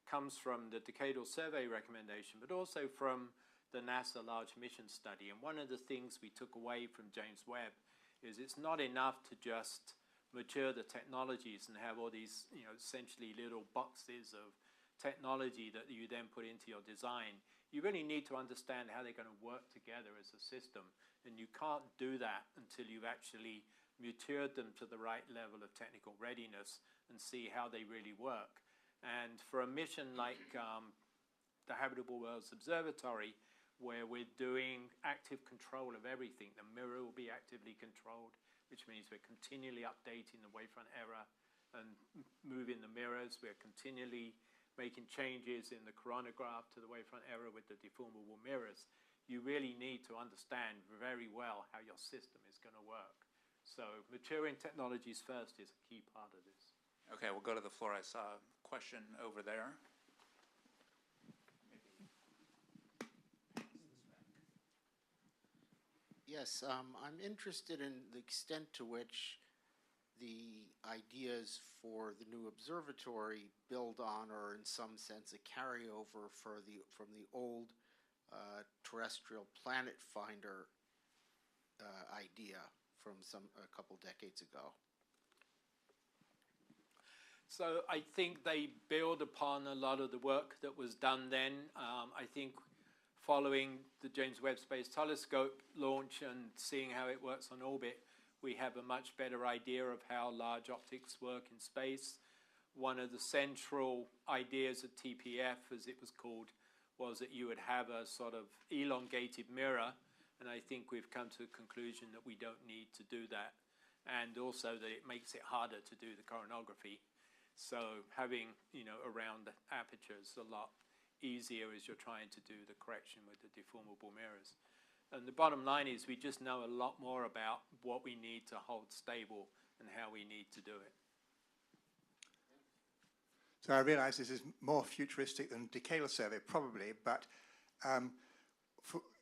comes from the decadal survey recommendation, but also from the NASA Large Mission Study. And one of the things we took away from James Webb is it's not enough to just mature the technologies and have all these, essentially little boxes of technology that you then put into your design. You really need to understand how they're going to work together as a system. And you can't do that until you've actually matured them to the right level of technical readiness and see how they really work. And for a mission like the Habitable Worlds Observatory, where we're doing active control of everything, the mirror will be actively controlled, which means we're continually updating the wavefront error and moving the mirrors. We're continually making changes in the coronagraph to the wavefront error with the deformable mirrors. You really need to understand very well how your system is going to work. So maturing technologies first is a key part of this. Okay, we'll go to the floor. I saw a question over there. Yes, I'm interested in the extent to which the ideas for the new observatory build on, or in some sense a carryover from the old terrestrial planet finder idea from a couple decades ago. So I think they build upon a lot of the work that was done then. I think following the James Webb Space Telescope launch and seeing how it works on orbit, we have a much better idea of how large optics work in space. One of the central ideas of TPF, as it was called, was that you would have a sort of elongated mirror, and I think we've come to the conclusion that we don't need to do that, and also that it makes it harder to do the coronography. So having, around the aperture is a lot easier as you're trying to do the correction with the deformable mirrors. And the bottom line is we just know a lot more about what we need to hold stable and how we need to do it. So I realize this is more futuristic than decadal survey, probably, but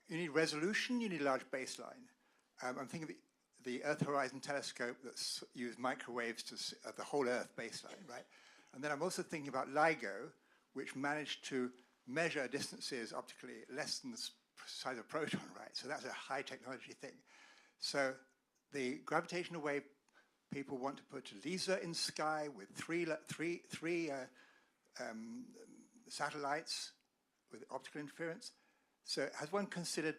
you need resolution, you need a large baseline. I'm thinking of the Earth Horizon Telescope that's used microwaves to the whole Earth baseline, right? And then I'm also thinking about LIGO, which managed to measure distances optically less than the size of a proton, right? So that's a high technology thing. So the gravitational wave people want to put LISA in sky with three satellites with optical interference. So has one considered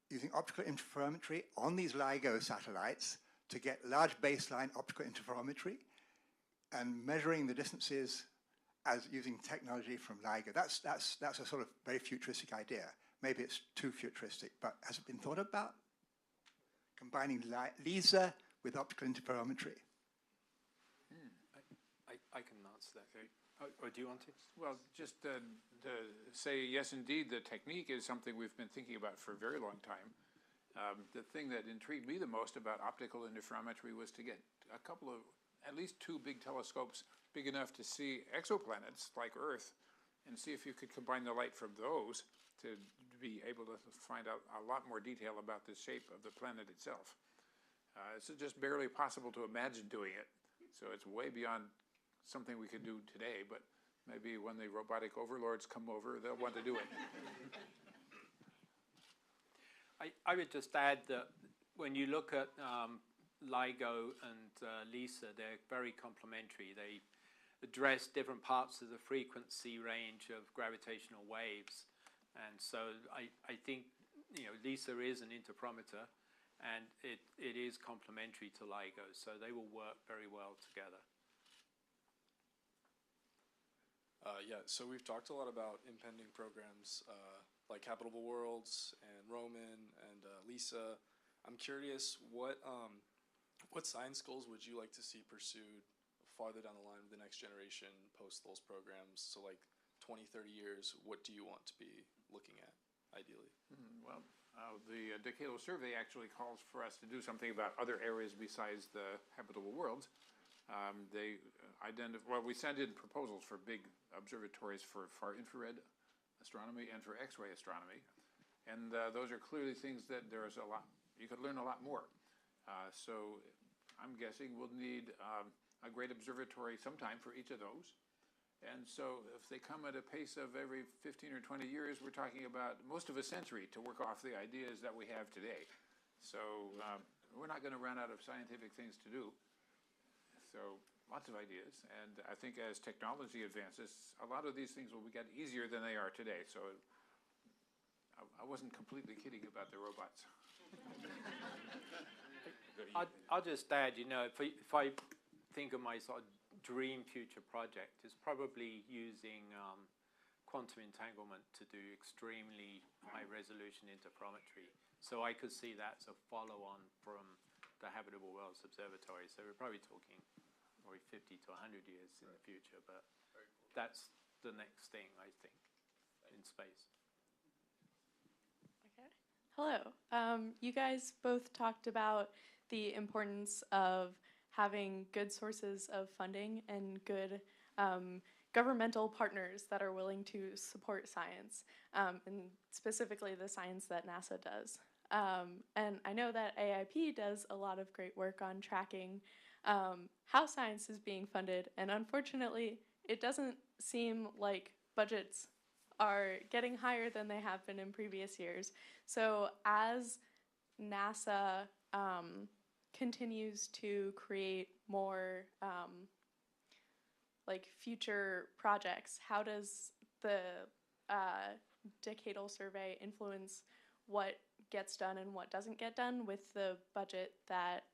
using optical interferometry on these LIGO satellites to get large baseline optical interferometry and measuring the distances as using technology from LIGO? That's a sort of very futuristic idea. Maybe it's too futuristic, but has it been thought about? Combining LISA with optical interferometry? I can answer that. Or do you want to? Well, just to say, yes, indeed, the technique is something we've been thinking about for a very long time. The thing that intrigued me the most about optical interferometry was to get at least two big telescopes big enough to see exoplanets like Earth and see if you could combine the light from those to be able to find out a lot more detail about the shape of the planet itself. It's just barely possible to imagine doing it. So it's way beyond something we could do today, but maybe when the robotic overlords come over, they'll want to do it. I would just add that when you look at LIGO and LISA, they're very complementary. They address different parts of the frequency range of gravitational waves. And so I think LISA is an interferometer, and it is complementary to LIGO, so they will work very well together. Yeah, so we've talked a lot about impending programs like Habitable Worlds and Roman and LISA. I'm curious, what science goals would you like to see pursued farther down the line with the next generation post those programs? So like 20, 30 years, what do you want to be looking at, ideally? Well, the decadal survey actually calls for us to do something about other areas besides the habitable worlds. We send in proposals for big observatories for far infrared astronomy and for X-ray astronomy, and those are clearly things that there is a lot, you could learn a lot more. So I'm guessing we'll need a great observatory sometime for each of those. And so if they come at a pace of every 15 or 20 years, we're talking about most of a century to work off the ideas that we have today. So we're not going to run out of scientific things to do. So lots of ideas. And I think as technology advances, a lot of these things will get easier than they are today. So I wasn't completely kidding about the robots. I'll just add, if I think of my sort of dream future project, is probably using quantum entanglement to do extremely high resolution interferometry. So I could see that as a follow-on from the Habitable Worlds Observatory. So we're probably talking probably 50 to 100 years in the future, but that's the next thing, I think, in space. Okay. Hello. You guys both talked about the importance of having good sources of funding and good governmental partners that are willing to support science, and specifically the science that NASA does. And I know that AIP does a lot of great work on tracking how science is being funded, and unfortunately, it doesn't seem like budgets are getting higher than they have been in previous years. So as NASA continues to create more future projects, how does the decadal survey influence what gets done and what doesn't get done with the budget that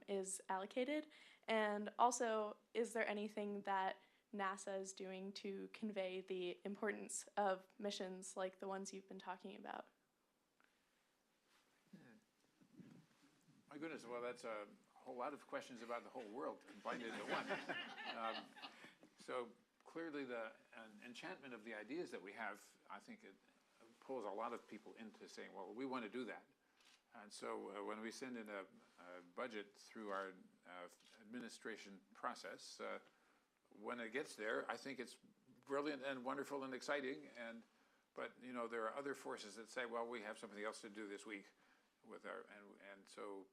is allocated? And also, is there anything that NASA is doing to convey the importance of missions like the ones you've been talking about? My goodness, well, that's a whole lot of questions about the whole world combined into one. So clearly the enchantment of the ideas that we have, I think it pulls a lot of people into saying, well, we want to do that. And so when we send in a budget through our administration process, when it gets there, I think it's brilliant and wonderful and exciting. But there are other forces that say, well, we have something else to do this week with our, and so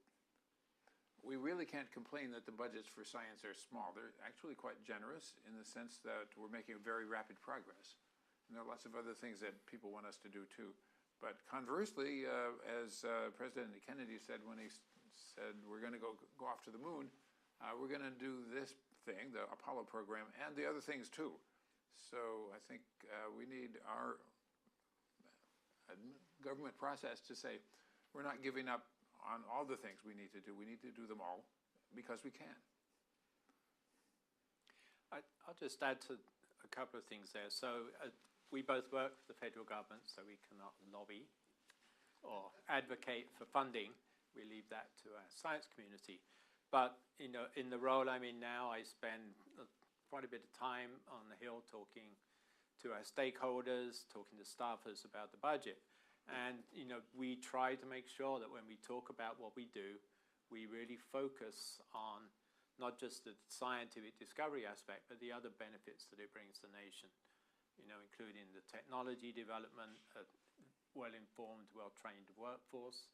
we really can't complain that the budgets for science are small. They're actually quite generous in the sense that we're making very rapid progress. And there are lots of other things that people want us to do too. But conversely, as President Kennedy said when he said we're going to go off to the moon, we're going to do this thing, the Apollo program, and the other things too. So I think we need our government process to say we're not giving up on all the things we need to do. We need to do them all because we can. I'll just add to a couple of things there. So we both work for the federal government, so we cannot lobby or advocate for funding. We leave that to our science community. But in the role I'm in now, I spend quite a bit of time on the Hill talking to our stakeholders, talking to staffers about the budget. And we try to make sure that when we talk about what we do, we really focus on not just the scientific discovery aspect, but the other benefits that it brings the nation, including the technology development, a well-informed, well-trained workforce,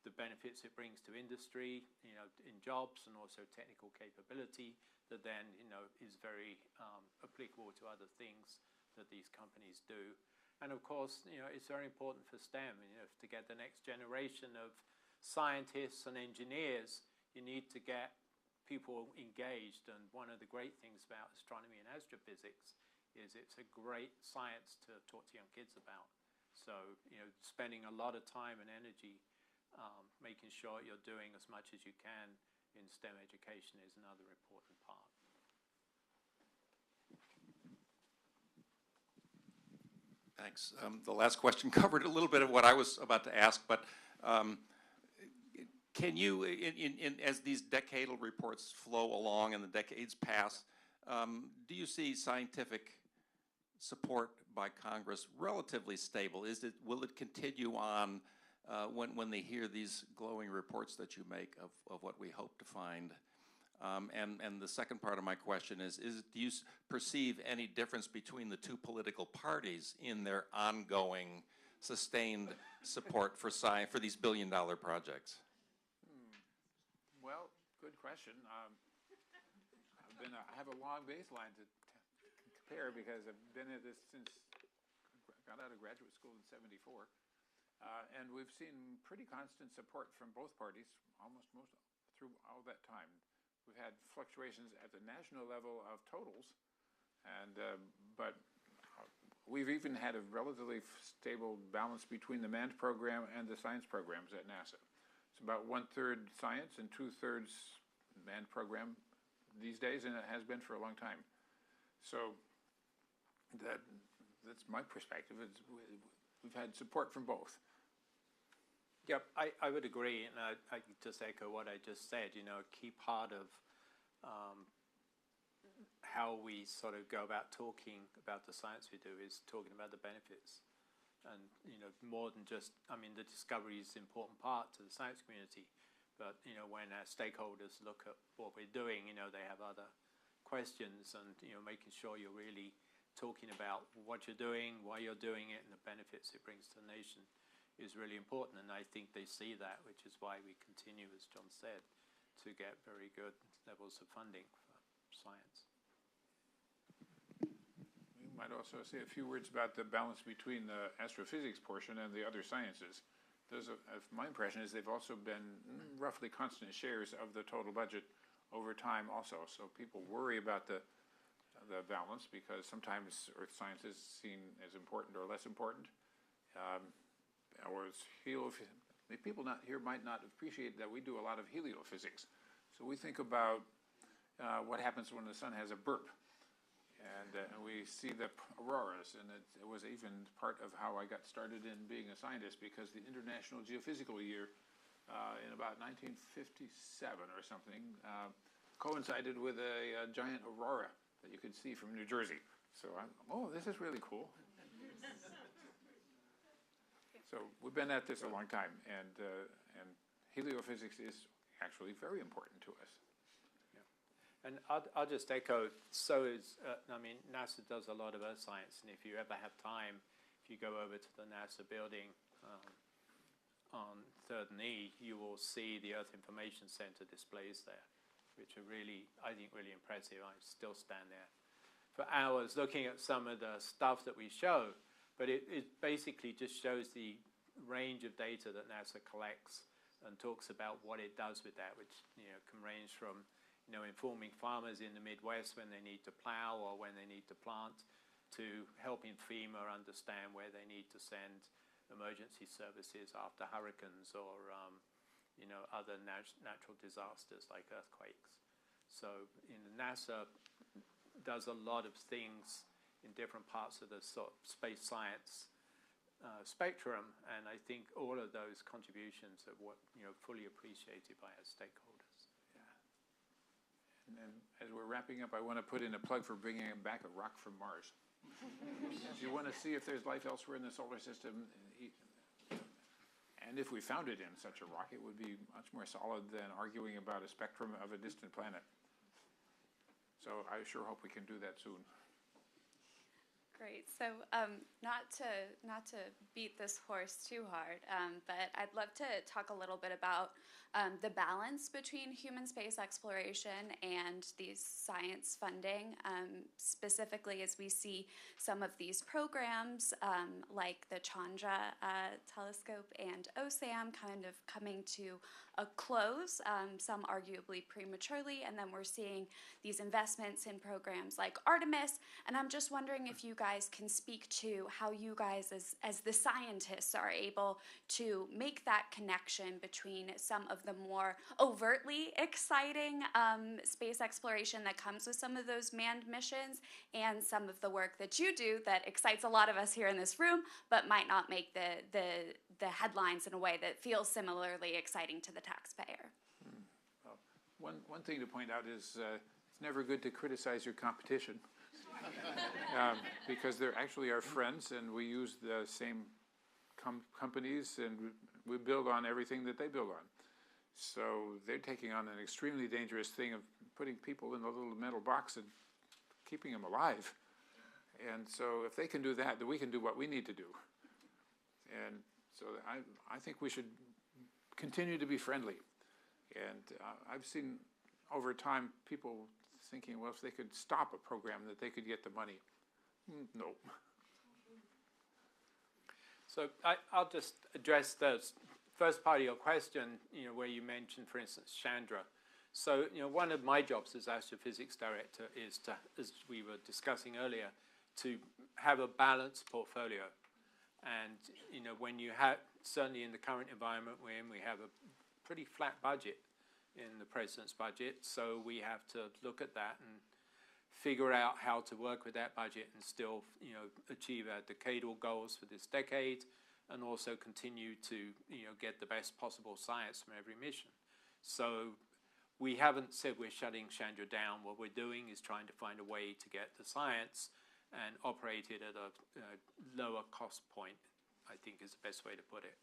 the benefits it brings to industry, in jobs, and also technical capability that then, is very applicable to other things that these companies do. And of course, it's very important for STEM, to get the next generation of scientists and engineers, you need to get people engaged. And one of the great things about astronomy and astrophysics is it's a great science to talk to young kids about. So, spending a lot of time and energy making sure you're doing as much as you can in STEM education is another important part. Thanks. The last question covered a little bit of what I was about to ask, but can you, as these decadal reports flow along and the decades pass, do you see scientific support by Congress relatively stable. Will it continue on when they hear these glowing reports that you make of what we hope to find? And the second part of my question is do you perceive any difference between the two political parties in their ongoing, sustained support for science, for these billion-dollar projects? Well, good question. I have a long baseline to compare because I've been at this since I got out of graduate school in '74. And we've seen pretty constant support from both parties almost through all that time. We've had fluctuations at the national level of totals, and but we've even had a relatively stable balance between the manned program and the science programs at NASA. It's about 1/3 science and 2/3 manned program these days, and it has been for a long time. So that's my perspective. We've had support from both. Yep, I would agree, and I just echo what I just said. You know, a key part of how we sort of go about talking about the science we do is talking about the benefits. And, you know, more than just, I mean, the discovery is an important part to the science community, but, you know, when our stakeholders look at what we're doing, you know, they have other questions, and, you know, making sure you're really talking about what you're doing, why you're doing it, and the benefits it brings to the nation is really important. And I think they see that, which is why we continue, as John said, to get very good levels of funding for science. We might also say a few words about the balance between the astrophysics portion and the other sciences. My impression is they've also been roughly constant shares of the total budget over time also. So people worry about the balance because sometimes earth science is seen as important or less important. People not here might not appreciate that we do a lot of heliophysics. So we think about what happens when the sun has a burp. And we see the auroras, and it was even part of how I got started in being a scientist, because the International Geophysical Year in about 1957 or something coincided with a giant aurora that you could see from New Jersey. So this is really cool. So we've been at this a long time, and heliophysics is actually very important to us. And I'll just echo, so is, I mean, NASA does a lot of earth science, and if you ever have time, if you go over to the NASA building on 3rd and E, you will see the Earth Information Center displays there, which are really, I think, really impressive. I still stand there for hours looking at some of the stuff that we show, but it basically just shows the range of data that NASA collects and talks about what it does with that, which, you know, can range from, you know, informing farmers in the Midwest when they need to plow or when they need to plant, to helping FEMA understand where they need to send emergency services after hurricanes or, you know, other natural disasters like earthquakes. So, you know, NASA does a lot of things in different parts of the sort of space science spectrum, and I think all of those contributions are what, you know, fully appreciated by our stakeholders. And as we're wrapping up, I want to put in a plug for bringing back a rock from Mars. If you want to see if there's life elsewhere in the solar system, and if we found it in such a rock, it would be much more solid than arguing about a spectrum of a distant planet. So I sure hope we can do that soon. Great. So not to beat this horse too hard, but I'd love to talk a little bit about the balance between human space exploration and these science funding, specifically as we see some of these programs like the Chandra telescope and OSAM kind of coming to a close, some arguably prematurely, and then we're seeing these investments in programs like Artemis, and I'm just wondering if you guys can speak to how you guys as the scientists are able to make that connection between some of the more overtly exciting space exploration that comes with some of those manned missions and some of the work that you do that excites a lot of us here in this room but might not make the headlines in a way that feels similarly exciting to the taxpayer. Well, one thing to point out is it's never good to criticize your competition. because they're actually our friends, and we use the same companies, and we build on everything that they build on. So they're taking on an extremely dangerous thing of putting people in a little metal box and keeping them alive. And so if they can do that, then we can do what we need to do. And so I think we should continue to be friendly. And I've seen over time people thinking, well, if they could stop a program, that they could get the money. No. So I'll just address the first part of your question, where you mentioned, for instance, Chandra. So, one of my jobs as astrophysics director is to, as we were discussing earlier, to have a balanced portfolio. And, when you have, certainly in the current environment we're in, we have a pretty flat budget in the president's budget. So we have to look at that and figure out how to work with that budget and still, achieve our decadal goals for this decade, and also continue to, get the best possible science from every mission. So we haven't said we're shutting Chandra down. What we're doing is trying to find a way to get the science and operate it at a lower cost point, I think is the best way to put it.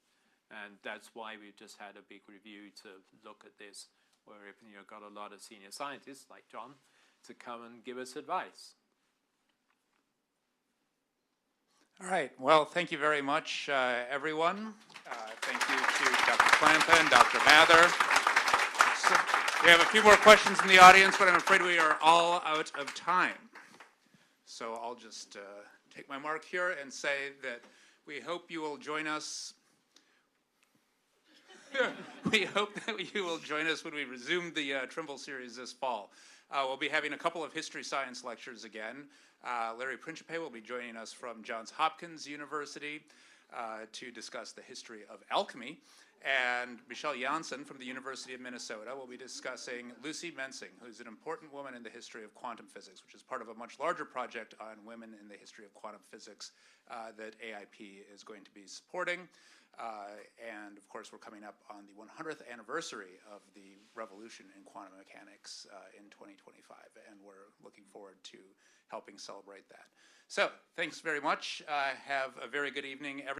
And that's why we've just had a big review to look at this, where we've got a lot of senior scientists like John to come and give us advice. All right. Well, thank you very much, everyone. Thank you to Dr. Clampin, Dr. Mather. So we have a few more questions in the audience, but I'm afraid we are all out of time. So I'll just take my mark here and say that we hope you will join us. We hope that you will join us when we resume the Trimble series this fall. We'll be having a couple of history science lectures again. Larry Principe will be joining us from Johns Hopkins University to discuss the history of alchemy. And Michelle Janssen from the University of Minnesota will be discussing Lucy Mensing, who's an important woman in the history of quantum physics, which is part of a much larger project on women in the history of quantum physics that AIP is going to be supporting. And of course, we're coming up on the 100th anniversary of the revolution in quantum mechanics in 2025, and we're looking forward to helping celebrate that. So, thanks very much. Have a very good evening, everyone.